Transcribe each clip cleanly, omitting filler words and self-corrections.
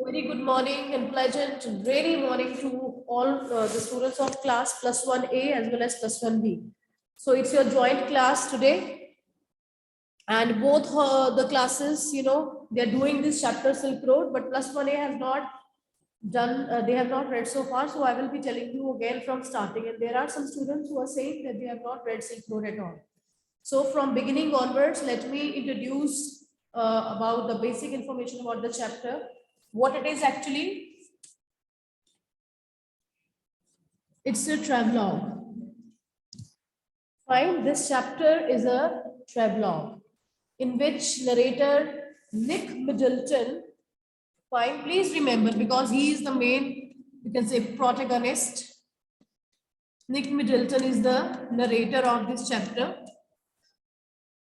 Very good morning and pleasant and rainy morning to all the students of class plus 1A as well as plus 1B. So it's your joint class today, and both the classes, they're doing this chapter Silk Road, but plus 1A has not done, they have not read so far. So I will be telling you again from starting. And there are some students who are saying that they have not read Silk Road at all. So from beginning onwards, let me introduce about the basic information about the chapter, what it is actually. It's a travelogue. Fine, this chapter is a travelogue in which narrator Nick Middleton, fine, please remember because he is the main, you can say, protagonist. Nick Middleton is the narrator of this chapter.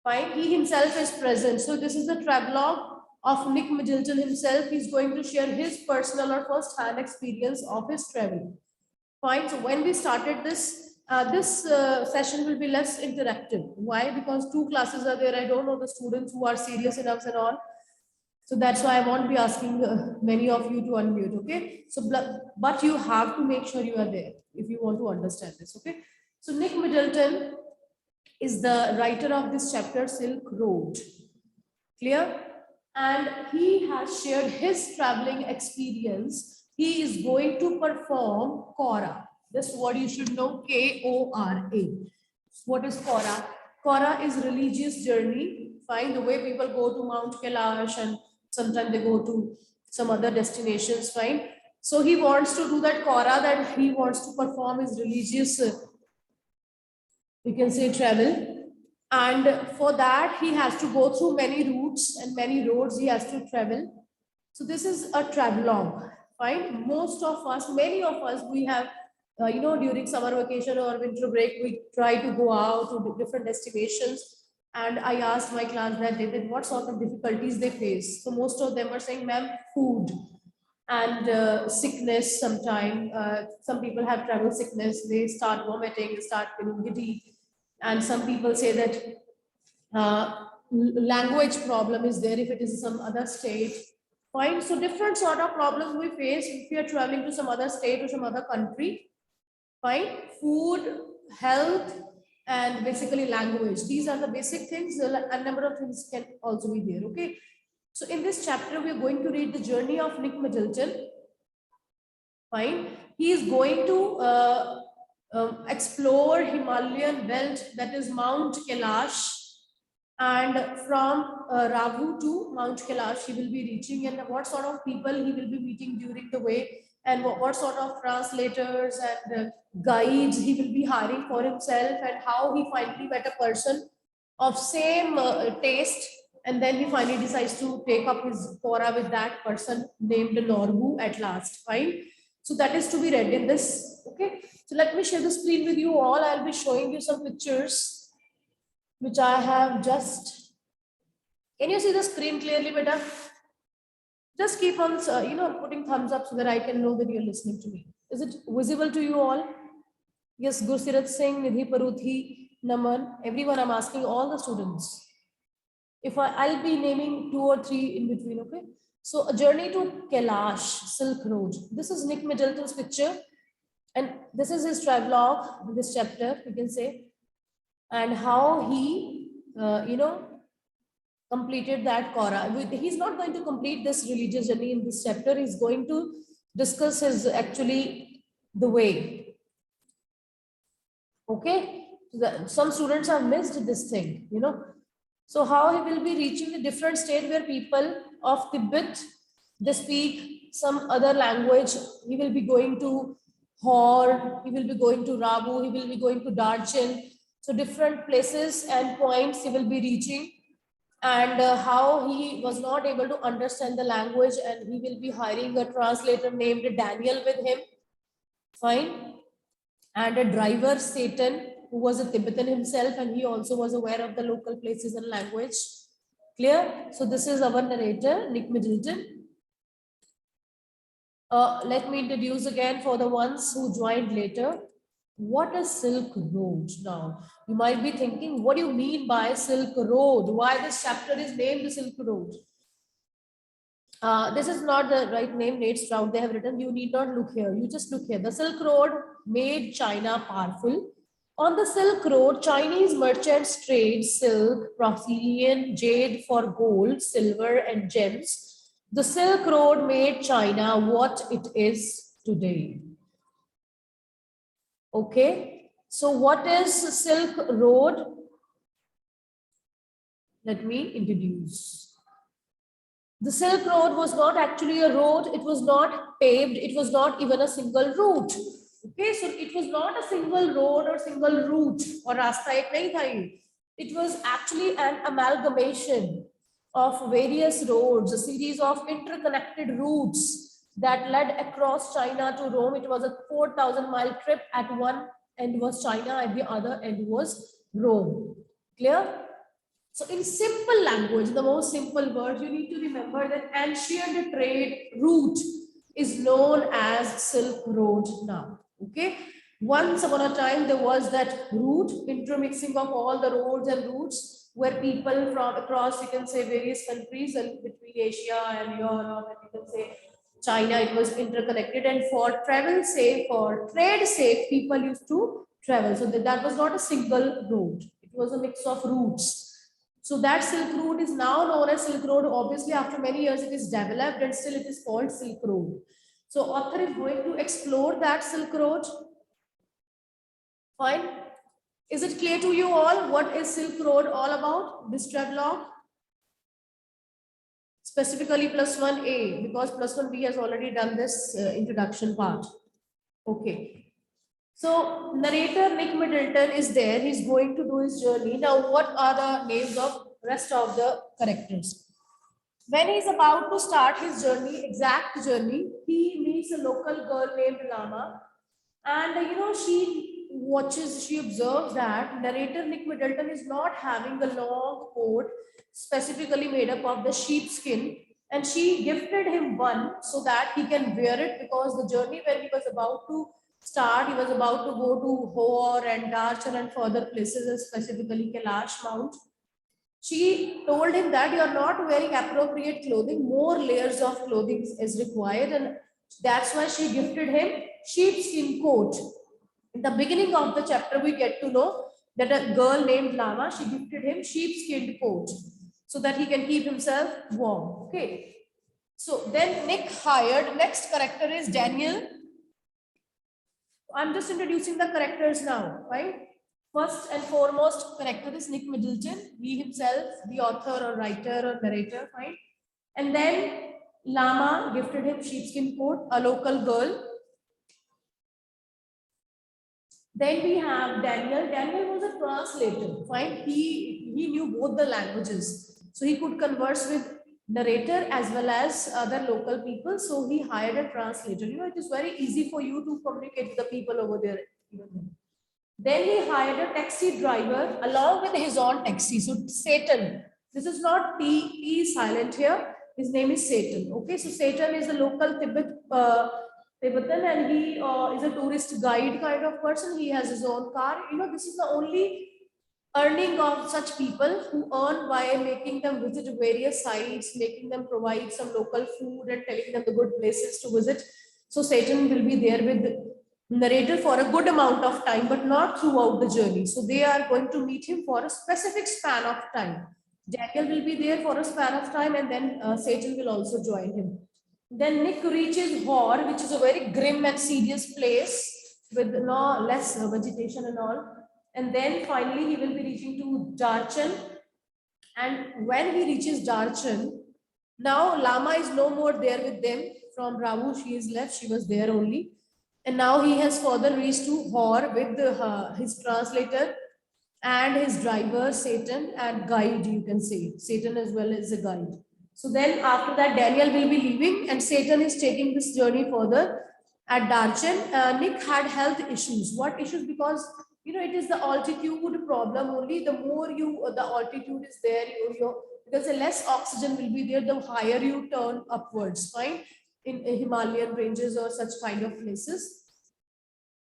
Fine, he himself is present. So this is the travelogue of Nick Middleton himself. He's going to share his personal or first-hand experience of his travel. Fine. So when we started this, session will be less interactive. Why? Because two classes are there. I don't know the students who are serious enough and all. So that's why I won't be asking many of you to unmute. Okay. So, but you have to make sure you are there if you want to understand this. Okay. So Nick Middleton is the writer of this chapter, Silk Road. Clear? And he has shared his traveling experience. He is going to perform Kora. This word you should know, K-O-R-A. What is Kora? Kora is religious journey. Fine, the way people go to Mount Kailash and sometimes they go to some other destinations, fine. So he wants to do that Kora, that he wants to perform his religious, you can say, travel. And for that, he has to go through many routes and many roads he has to travel. So this is a travelogue, fine. Most of us, many of us, we have, during summer vacation or winter break, we try to go out to different destinations. And I asked my class that day that what sort of difficulties they face. So most of them are saying, ma'am, food and sickness sometime. Some people have travel sickness. They start vomiting, they start feeling giddy. And some people say that language problem is there if it is some other state. Fine. So different sort of problems we face if we are traveling to some other state or some other country. Fine. Food, health, and basically language. These are the basic things. A number of things can also be there. Okay. So in this chapter, we are going to read the journey of Nick Middleton. Fine. He is going to explore Himalayan belt, that is Mount Kailash, and from Ravu to Mount Kailash he will be reaching, and what sort of people he will be meeting during the way, and what sort of translators and guides he will be hiring for himself, and how he finally met a person of same taste, and then he finally decides to take up his Kora with that person named Norbu at last. Fine. So that is to be read in this. Okay. So let me share the screen with you all. I'll be showing you some pictures which I have just. Can you see the screen clearly, beta? Just keep on, putting thumbs up so that I can know that you're listening to me. Is it visible to you all? Yes, Gursirat Singh, Nidhi Paruthi, Naman, everyone. I'm asking all the students. If I'll be naming 2 or 3 in between, okay? So a journey to Kailash, Silk Road. This is Nick Middleton's picture. And this is his travelogue, this chapter, you can say. And how he, completed that Kora. He's not going to complete this religious journey in this chapter. He's going to discuss his actually the way. Okay. Some students have missed this thing, So how he will be reaching the different state where people of Tibet, they speak some other language. He will be going to Hor, he will be going to Rabu, he will be going to Darchin. So different places and points he will be reaching, and how he was not able to understand the language, and he will be hiring a translator named Daniel with him. Fine. And a driver, Satan, who was a Tibetan himself, and he also was aware of the local places and language. Clear? So this is our narrator, Nick Middleton. Let me introduce again for the ones who joined later. What is Silk Road? Now, you might be thinking, what do you mean by Silk Road? Why this chapter is named Silk Road? This is not the right name, Nate Stroud. They have written, you need not look here. You just look here. The Silk Road made China powerful. On the Silk Road, Chinese merchants trade silk, porcelain, jade for gold, silver, and gems. The Silk Road made China what it is today. Okay. So what is Silk Road? Let me introduce. The Silk Road was not actually a road. It was not paved. It was not even a single route. Okay, so it was not a single road or single route or rasta ek nahi tha ye. It was actually an amalgamation of various roads, a series of interconnected routes that led across China to Rome. It was a 4,000-mile trip. At one end was China, at the other end was Rome. Clear? So in simple language, the most simple words, you need to remember that ancient trade route is known as Silk Road now. Okay. Once upon a time, there was that route, intermixing of all the roads and routes where people from across, you can say, various countries and between Asia and Europe, and you can say China, it was interconnected. And for travel sake, for trade sake, people used to travel. So that was not a single road. It was a mix of routes. So that Silk Road is now known as Silk Road. Obviously, after many years, it is developed and still it is called Silk Road. So author is going to explore that Silk Road. Fine. Is it clear to you all what is Silk Road all about? This travelogue? Specifically +1A, because +1B has already done this introduction part. Okay. So narrator Nick Middleton is there. He's going to do his journey. Now, what are the names of rest of the characters? When he's about to start his journey, exact journey, he meets a local girl named Lama. And she observes that narrator Nick Middleton is not having a long coat specifically made up of the sheepskin. And she gifted him one so that he can wear it, because the journey when he was about to start, he was about to go to Hor and Darchan and further places, and specifically Kailash Mount. She told him that you are not wearing appropriate clothing, more layers of clothing is required, and that's why she gifted him sheepskin coat. In the beginning of the chapter, we get to know that a girl named Lama, she gifted him sheepskin coat so that he can keep himself warm. Okay. So then Nick hired, next character is Daniel. I'm just introducing the characters now, right? First and foremost character is Nick Middleton, he himself, the author or writer or narrator, right? And then Lama gifted him sheepskin coat, a local girl. Then we have Daniel. Daniel was a translator, fine. He knew both the languages. So he could converse with narrator as well as other local people. So he hired a translator. It is very easy for you to communicate with the people over there. Then he hired a taxi driver along with his own taxi. So Satan, this is not T silent here. His name is Satan. Okay, so Satan is a local Tibetan, and he is a tourist guide kind of person. He has his own car. This is the only earning of such people who earn by making them visit various sites, making them provide some local food and telling them the good places to visit. So Satan will be there with the narrator for a good amount of time, but not throughout the journey. So they are going to meet him for a specific span of time. Daniel will be there for a span of time, and then Satan will also join him. Then Nick reaches Hor, which is a very grim and serious place with less vegetation and all. And then finally he will be reaching to Darchan. And when he reaches Darchan, now Lama is no more there with them. From Ravu, she is left. She was there only. And now he has further reached to Hor with his translator and his driver, Satan, and guide, you can say. Satan as well as a guide. So then after that, Daniel will be leaving and Satan is taking this journey further. At Darchan, Nick had health issues. What issues? Because it is the altitude problem only. The more the altitude is there, because the less oxygen will be there, the higher you turn upwards, fine, in Himalayan ranges or such kind of places.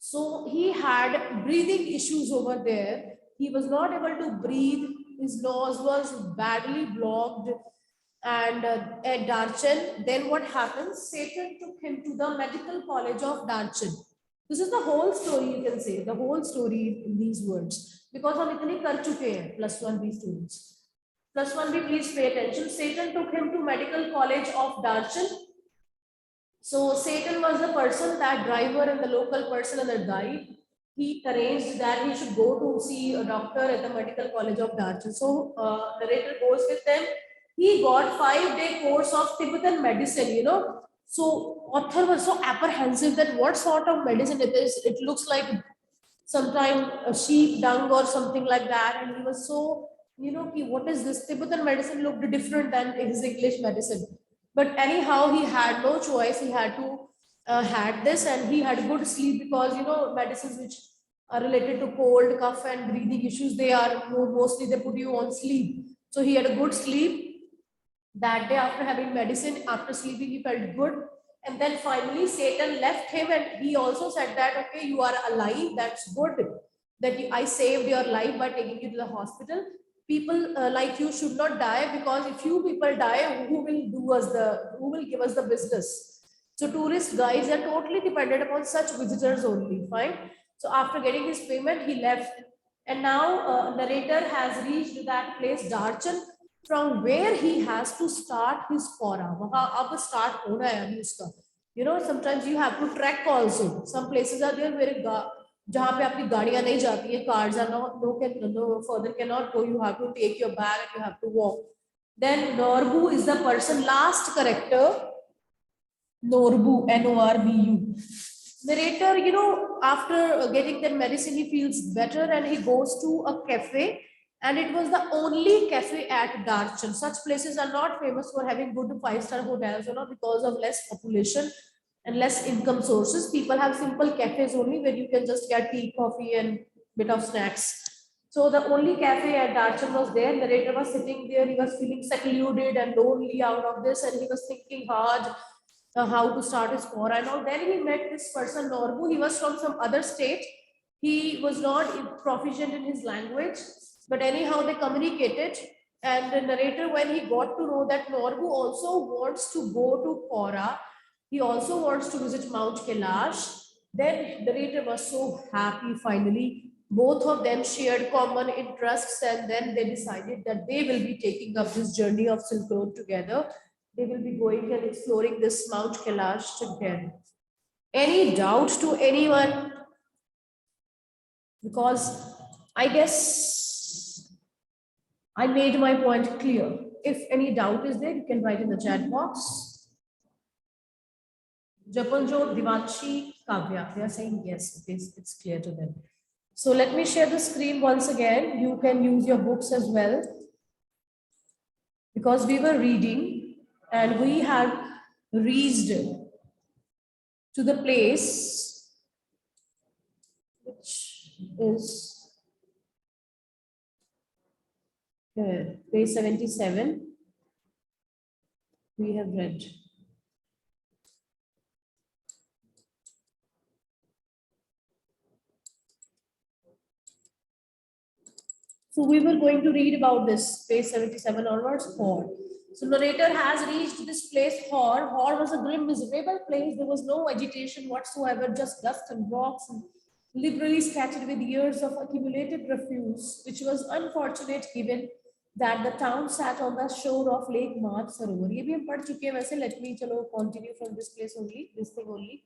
So he had breathing issues over there. He was not able to breathe. His nose was badly blocked. And at Darchen, then what happens? Satan took him to the medical college of Darchen. This is the whole story, you can say, the whole story in these words. Because हम इतने कर चुके हैं plus 1B students. Plus 1B, please pay attention. Satan took him to medical college of Darchen. So Satan was the person, that driver and the local person and the guide. He arranged that he should go to see a doctor at the medical college of Darchen. So narrator goes with them. He got 5-day course of Tibetan medicine, you know. So author was so apprehensive that what sort of medicine it is. It looks like sometime a sheep dung or something like that. And he was so, you know, what is this? Tibetan medicine looked different than his English medicine. But anyhow, he had no choice. He had to had this, and he had good sleep because, you know, medicines which are related to cold, cough, and breathing issues, they are mostly they put you on sleep. So he had a good sleep that day after having medicine. After sleeping, he felt good. And then finally, Satan left him, and he also said that, okay, you are alive. That's good. That I saved your life by taking you to the hospital. People like you should not die, because if you people die, who will give us the business? So tourist guides are totally dependent upon such visitors only. Fine. So after getting his payment, he left. And now narrator has reached that place, Darchen, from where he has to start his fora. अब start होना है अभी उसका. You know, sometimes you have to trek also. Some places are there where जहाँ पे आपकी गाड़ियां नहीं जाती है, cars are no further cannot go. You have to take your bag and you have to walk. Then Norbu is the person, last character. Norbu, Norbu. Narrator, you know, after getting that medicine, he feels better and he goes to a cafe. And it was the only cafe at Darchen. Such places are not famous for having good 5-star hotels, you know, because of less population and less income sources. People have simple cafes only where you can just get tea, coffee, and bit of snacks. So the only cafe at Darchen was there. Narrator was sitting there. He was feeling secluded and lonely out of this, and he was thinking hard how to start his fora and all. Then he met this person, Norbu. He was from some other state. He was not proficient in his language, but anyhow they communicated. And the narrator, when he got to know that Norbu also wants to go to Fora, he also wants to visit Mount Kailash, then the narrator was so happy. Finally, both of them shared common interests, and then they decided that they will be taking up this journey of Silk Road together. They will be going and exploring this Mount Kailash together. Any doubt to anyone? Because I guess I made my point clear. If any doubt is there, you can write in the chat box. Japanjot, Divanshi, Kavya, they are saying yes, it's clear to them. So let me share the screen once again. You can use your books as well. Because we were reading and we had reached to the place which is page 77. We have read. So we were going to read about this, page 77 onwards, Hor. So narrator has reached this place, Hor. Hor was a grim, miserable place. There was no vegetation whatsoever, just dust and rocks, and liberally scattered with years of accumulated refuse, which was unfortunate given that the town sat on the shore of Lake Mansarovar. ये भी हम पढ़ चुके हैं वैसे. Let me continue from this place only, this thing only.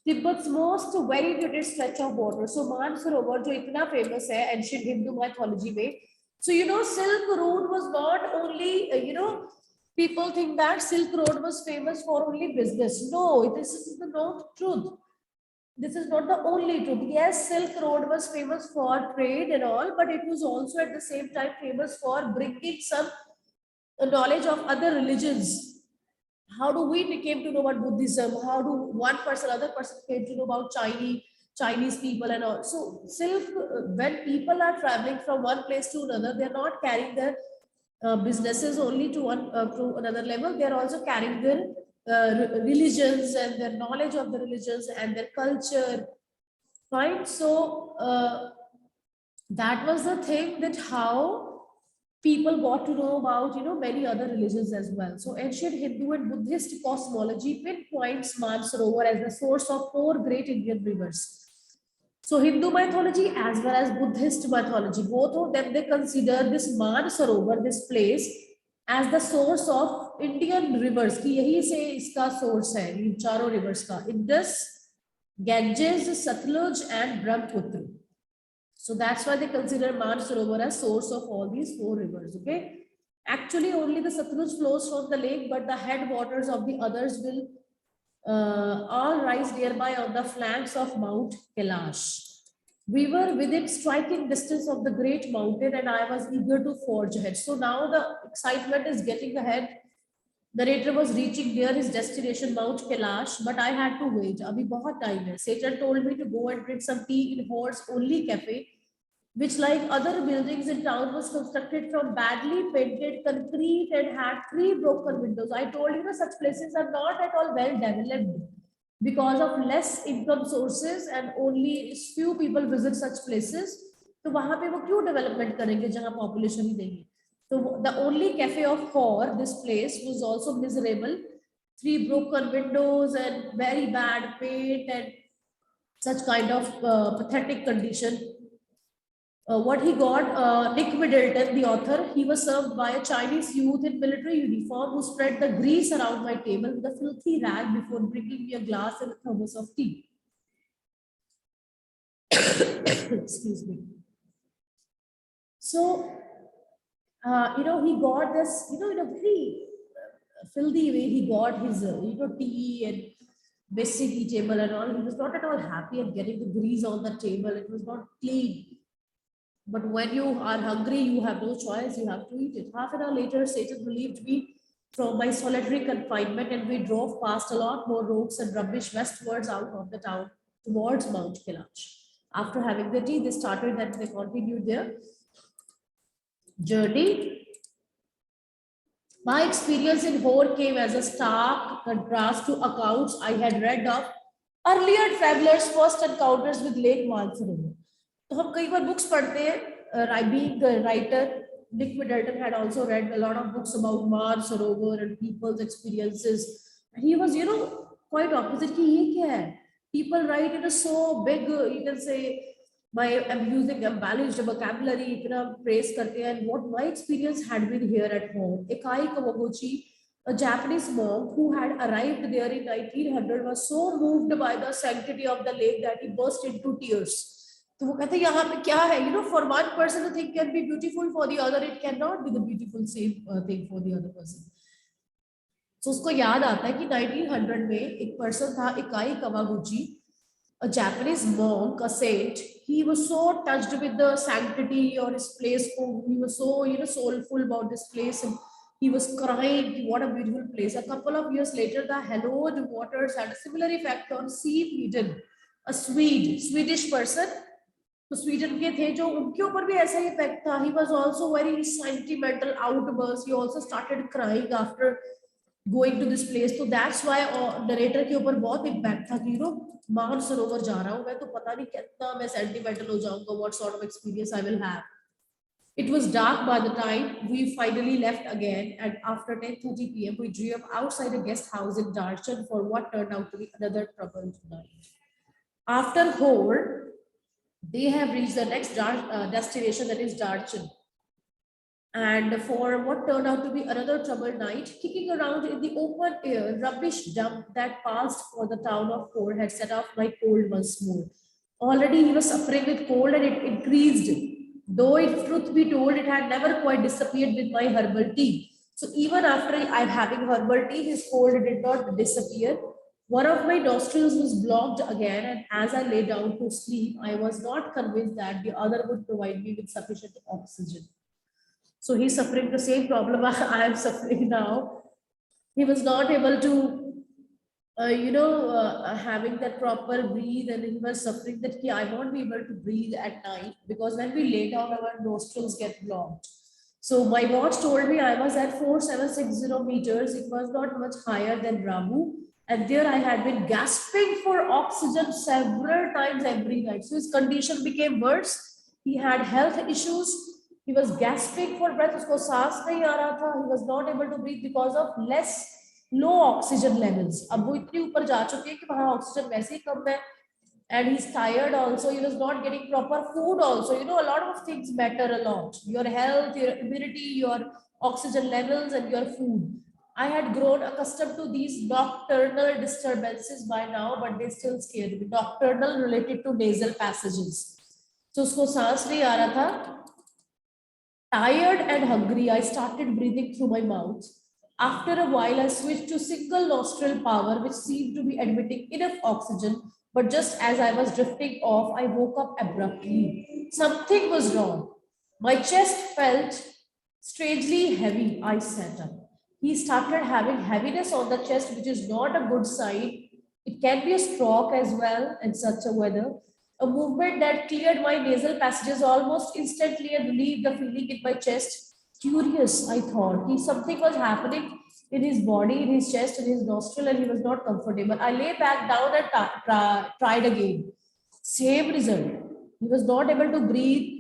Tibet's most variegated stretch of water. So Mansarovar, जो इतना famous है ancient Hindu mythology में. So you know, Silk Road was not only people think that Silk Road was famous for only business. No, this is the not truth. This is not the only truth. Yes, Silk Road was famous for trade and all, but it was also at the same time famous for bringing some knowledge of other religions. How do we came to know about Buddhism? How do one person, other person came to know about Chinese people and all? So Silk, when people are traveling from one place to another, they're not carrying their businesses only to another level. They're also carrying their religions and their knowledge of the religions and their culture. Right? So that was the thing, that how people got to know about, many other religions as well. So ancient Hindu and Buddhist cosmology pinpoints Mansarovar as the source of four great Indian rivers. So Hindu mythology as well as Buddhist mythology, both of them, they consider this Mansarovar, this place, as the source of Indian rivers. कि यही से इसका source है इन चारों rivers का, Indus, Ganges, Satluj and Brahmaputra. So that's why they consider Mansarovar as source of all these four rivers. Okay, actually only the Satluj flows from the lake, but the headwaters of the others will all rise nearby on the flanks of Mount Kailash. We were within striking distance of the great mountain and I was eager to forge ahead. So now the excitement is getting ahead. The narrator was reaching near his destination, Mount Kailash, but I had to wait. Abhi bahut time hai. Satan told me to go and drink some tea in Horse Only Cafe, which, like other buildings in town, was constructed from badly painted concrete and had 3 broken windows. I told you, such places are not at all well developed because of less income sources and only few people visit such places. तो वहां पे वो क्यों development करेंगे जहां population ही नहीं है. So the only cafe of Hor, this place, was also miserable. 3 broken windows and very bad paint and such kind of pathetic condition. What he got, Nick Middleton, the author, he was served by a Chinese youth in military uniform who spread the grease around my table with a filthy rag before bringing me a glass and a thermos of tea. Excuse me. So, he got this, in a very filthy way, he got his, tea and basic table and all. He was not at all happy at getting the grease on the table. It was not clean. But when you are hungry, you have no choice. You have to eat it. Half an hour later, Satan relieved me from my solitary confinement and we drove past a lot more roads and rubbish westwards out of the town towards Mount Kailash. After having the tea, they started and they continued their journey. My experience in Hor came as a stark contrast to accounts I had read of earlier travelers' first encounters with Lake Mansarovar. तो हम कई बार books पढ़ते हैं. Being a writer, Nick Middleton had also read a lot of books about Mansarovar and people's experiences. And he was, quite opposite. कि ये क्या है? People write in a so big, you can say, I'm using embellished vocabulary, इतना praise करते हैं. And what my experience had been here at home. Ekai Kawaguchi, a Japanese monk who had arrived there in 1900, was so moved by the sanctity of the lake that he burst into tears. तो वो कहते हैं यहाँ पे क्या है, for one person a thing can be beautiful, for the other it cannot be the beautiful same thing for the other person. So उसको याद आता है कि 1900 में एक person था Ekai Kawaguchi, a Japanese monk, a saint. He was so touched with the sanctity of his place. He was so soulful about this place and he was crying, what a beautiful place. A couple of years later, the hallowed waters had a similar effect on Siv Eden, a Swedish person. तो Sweden के थे जो उनके ऊपर भी ऐसा ही effect था. He was also very sentimental outburst. He also started crying after going to this place. So that's why narrator के ऊपर बहुत इम्पैक्ट था कि मानसरोवर जा रहा हूँ मैं, तो पता नहीं कितना मैं sentimental हो जाऊंगा, what sort of experience I will have. It was dark by the time we finally left again, and after 10:30 p.m. we drew up outside a guest house in Darchen for what turned out to be another troubled night. After Hor, they have reached the next destination, that is Darchen. And for what turned out to be another troubled night, kicking around in the open air, rubbish dump that passed for the town of Hor had set off my cold once more. Already he was suffering with cold and it increased. Though if truth be told, it had never quite disappeared with my herbal tea. So even after I'm having herbal tea, his cold did not disappear. One of my nostrils was blocked again, and as I lay down to sleep, I was not convinced that the other would provide me with sufficient oxygen. So he's suffering the same problem I am suffering now. He was not able to, having that proper breathe, and he was suffering that I won't be able to breathe at night because when we lay down, our nostrils get blocked. So my watch told me I was at 4760 meters. It was not much higher than Ramu. And there I had been gasping for oxygen several times every night. So his condition became worse. He had health issues. He was gasping for breath. उसको सांस नहीं आ रहा था. He was not able to breathe because of less low oxygen levels. अब वो इतनी ऊपर जा चुके हैं कि वहाँ ऑक्सीजन वैसे ही कम है. And he's tired also. He was not getting proper food also. You know, a lot of things matter a lot. Your health, your immunity, your oxygen levels, and your food. I had grown accustomed to these nocturnal disturbances by now, but they still scared me. Nocturnal related to nasal passages. So उसको सांस नहीं आ रहा था. Tired and hungry, I started breathing through my mouth. After a while, I switched to single nostril power, which seemed to be admitting enough oxygen. But just as I was drifting off, I woke up abruptly. Something was wrong. My chest felt strangely heavy. I sat up. He started having heaviness on the chest, which is not a good sign. It can be a stroke as well in such a weather. A movement that cleared my nasal passages almost instantly and relieved the feeling in my chest. Curious, I thought. Something was happening in his body, in his chest, in his nostril, and he was not comfortable. I lay back down and tried again. Same result. He was not able to breathe.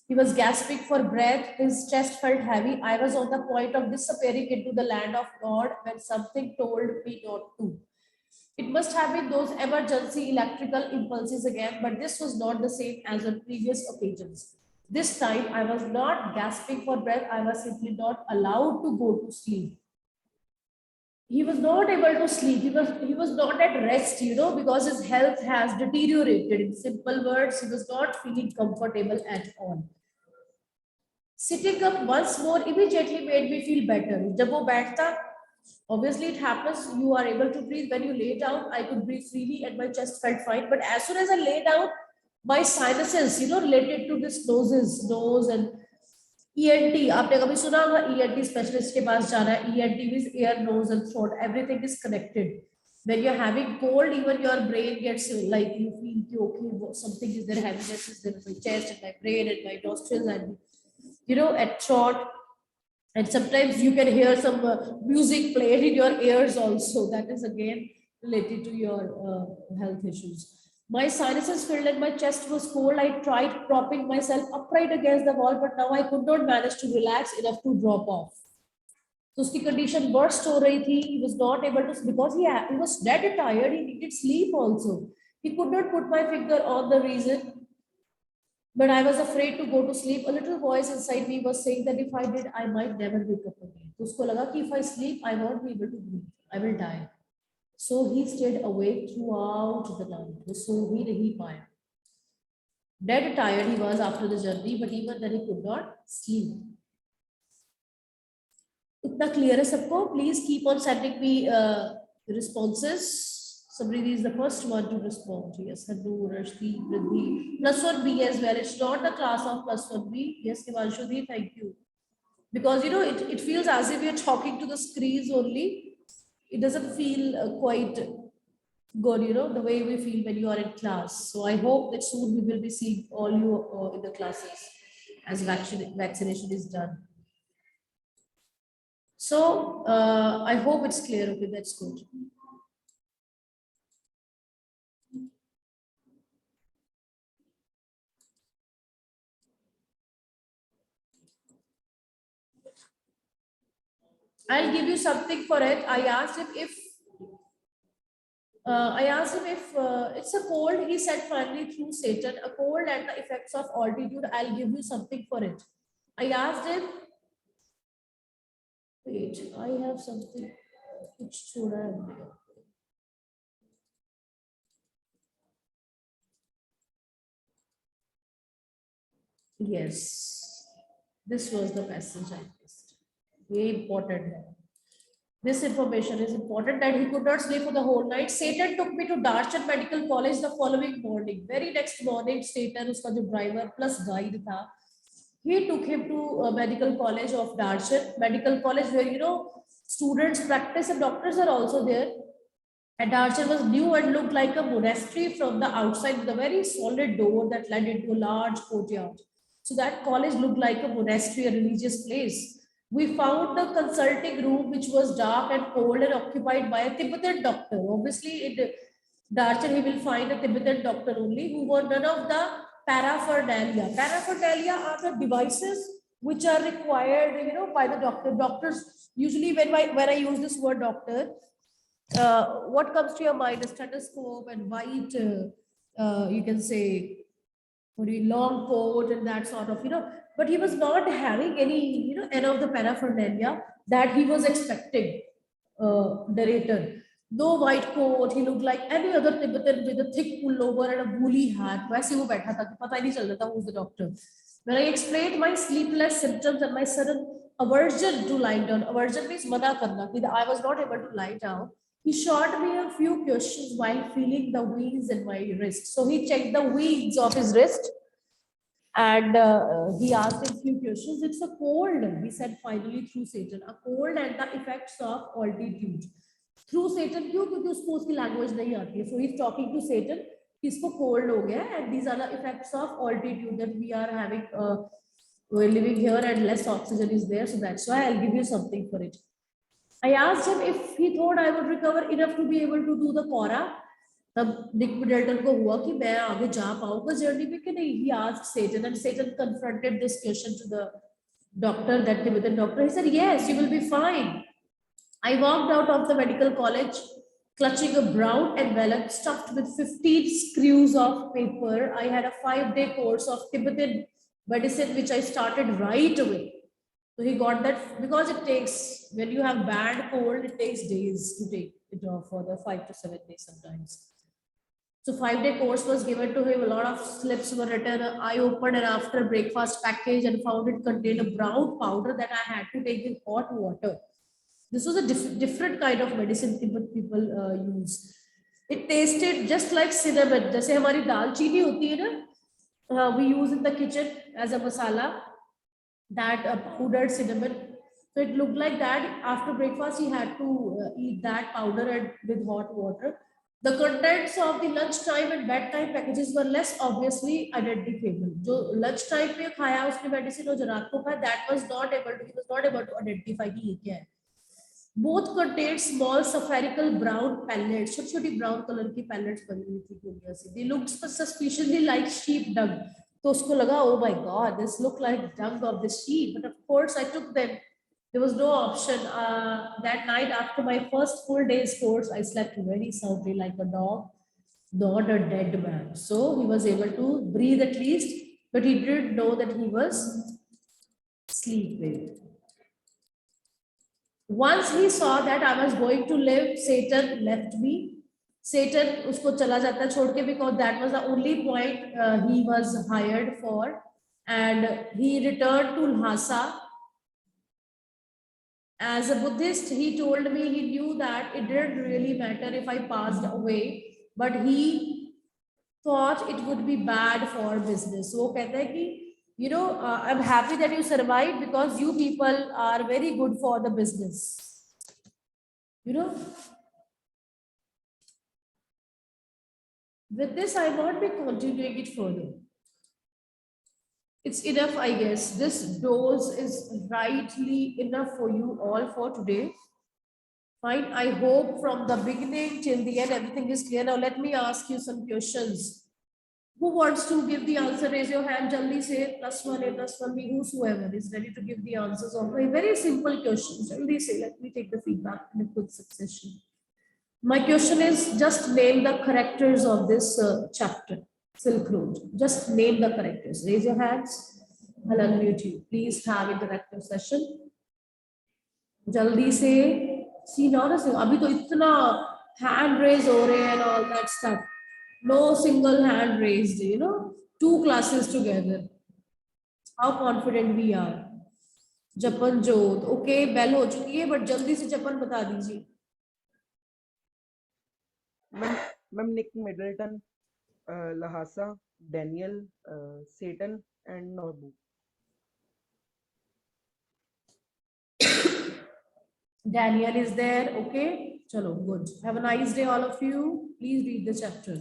He was gasping for breath. His chest felt heavy. I was on the point of disappearing into the land of God when something told me not to. It must have been those emergency electrical impulses again, but this was not the same as on previous occasions. This time, I was not gasping for breath. I was simply not allowed to go to sleep. He was not able to sleep. He was not at rest, because his health has deteriorated. In simple words, he was not feeling comfortable at all. Sitting up once more immediately made me feel better. जब वो बैठता, obviously it happens, you are able to breathe. When you lay down, I could breathe freely and my chest felt fine. But as soon as I lay down, my sinuses, related to this nose and ENT, आपने कभी सुना होगा ENT specialist के पास जाना है. ENT means ear, nose and throat. Everything is connected. When you're having cold, even your brain gets like, you feel okay, something is there, heaviness is there in my chest and my brain and my nostrils and at throat. And sometimes you can hear some music played in your ears also. That is again related to your health issues. My sinuses filled and my chest was cold. I tried propping myself upright against the wall, but now I could not manage to relax enough to drop off. So his condition worst हो रही थी. He was not able to, because he was dead tired. He needed sleep also. He could not put my finger on the reason, but I was afraid to go to sleep. A little voice inside me was saying that if I did, I might never wake up again. तो उसको लगा कि if I sleep, I won't be able to breathe. I will die. So he stayed awake throughout the night. वो सो ही नहीं पाया. Dead tired he was after the journey, but even then he could not sleep. इतना clear है सबको? Please keep on sending me responses. Samriddhi is the first one to respond. Yes, Handu, Rashdi, Riddhi. +1B as well. It's not the class of +1B. Yes, Himanshu, thank you. Because, it feels as if you're talking to the screens only. It doesn't feel quite good, the way we feel when you are in class. So I hope that soon we will be seeing all you in the classes as vaccination is done. So I hope it's clear. Okay, that's good. I'll give you something for it. I asked him if it's a cold. He said finally through Satan, a cold and the effects of altitude. I'll give you something for it. I asked him. Wait, I have something which should I have. Yes, this was the passage I missed. Very important. This information is important that he could not sleep for the whole night. Satan took me to Darshan Medical College the following morning. Very next morning, Satan, uska jo driver plus guide tha, he took him to a medical college of Darshan Medical College, where students practice and doctors are also there. And Darshan was new and looked like a monastery from the outside with a very solid door that led into a large courtyard. So that college looked like a monastery, a religious place. We found the consulting room, which was dark and cold and occupied by a Tibetan doctor. Obviously, in Darshan, he will find a Tibetan doctor only, who were none of the paraphernalia. Paraphernalia are the devices which are required, by the doctor. Doctors usually, when I use this word doctor, what comes to your mind is stethoscope and white, you can say, long coat and that sort of, but he was not having any of the paraphernalia that he was expecting, narrator. No white coat, he looked like any other Tibetan with a thick pullover and a woolly hat. वैसे वो बैठा था कि पता ही नहीं चल रहा था who's the doctor. When I explained my sleepless symptoms and my sudden aversion to lying down, aversion means मना करना, कि I was not able to lie down. He shot me a few questions while feeling the veins in my wrist. So he checked the veins of his wrist and he asked him few questions. It's a cold, he said finally, through Satan. A cold and the effects of altitude. Through Satan, क्यों? क्योंकि उसको उसकी language नहीं आती है. So he's talking to Satan. इसको cold हो गया and these are the effects of altitude that we are having. We're living here and less oxygen is there, so that's why I'll give you something for it. I asked him if he thought I would recover enough to be able to do the Quora. तब निक Middleton को हुआ कि मैं आगे जा पाऊंगा journey में कि नहीं. He asked Satan and Satan confronted this question to the doctor, that Tibetan doctor. He said, yes, you will be fine. I walked out of the medical college clutching a brown envelope stuffed with 15 screws of paper. I had a 5-day course of Tibetan medicine, which I started right away. So he got that because it takes, when you have bad cold, it takes days to take it off, for the 5 to 7 days sometimes. So 5-day course was given to him. A lot of slips were written. I opened an after breakfast package and found it contained a brown powder that I had to take in hot water. This was a different kind of medicine people use. It tasted just like cinnamon. जैसे हमारी दालचीनी होती है ना, we use in the kitchen as a masala, that powdered cinnamon. So it looked like that. After breakfast, he had to eat that powder and with hot water. The contents of the lunchtime and bedtime packages were less obviously identifiable. जो lunchtime पे खाया उसने medicine और जो रात को खाया, that was not able to, he was not able to identify कि ये क्या है. Both contained small spherical brown pellets. छोटी छोटी brown color की pellets बनी हुई थी गोलियां से. They looked suspiciously like sheep dung. तो उसको लगा, oh my god, this looked like dung of the sheep. But of course I took them. There was no option. That night after my first full day's course, I slept very soundly like a dog, not a dead man. So he was able to breathe at least, but he didn't know that he was sleeping. Once he saw that I was going to live, Satan left me. Satan उसको चला जाता है छोड़ के, because that was the only point he was hired for, and he returned to Lhasa. As a Buddhist, he told me he knew that it didn't really matter if I passed away, but he thought it would be bad for business. So कहते हैं कि I'm happy that you survived because you people are very good for the business. With this, I won't be continuing it further. It's enough, I guess. This dose is rightly enough for you all for today. Fine. I hope from the beginning till the end, everything is clear. Now, let me ask you some questions. Who wants to give the answer? Raise your hand. Jaldi say +1 A, +1 B. Whosoever is ready to give the answers of a very simple questions. Jaldi say. Let me take the feedback in a quick succession. My question is, just name the characters of this chapter, Silk Road. Just name the characters. Raise your hands. I'll unmute you. Please have interactive session. Jaldi say. See, not a single. अभी तो इतना hand raise हो रहे हैं and all that stuff. No single hand raised. 2 classes together. How confident we are. जपन जोत. Okay, bell हो चुकी है, but जल्दी से जपन बता दीजिए. Ma'am, Nick Middleton, Lhasa, Daniel, Satan, and Norbu. Daniel is there. Okay. Chalo, good. Have a nice day, all of you. Please read the chapter.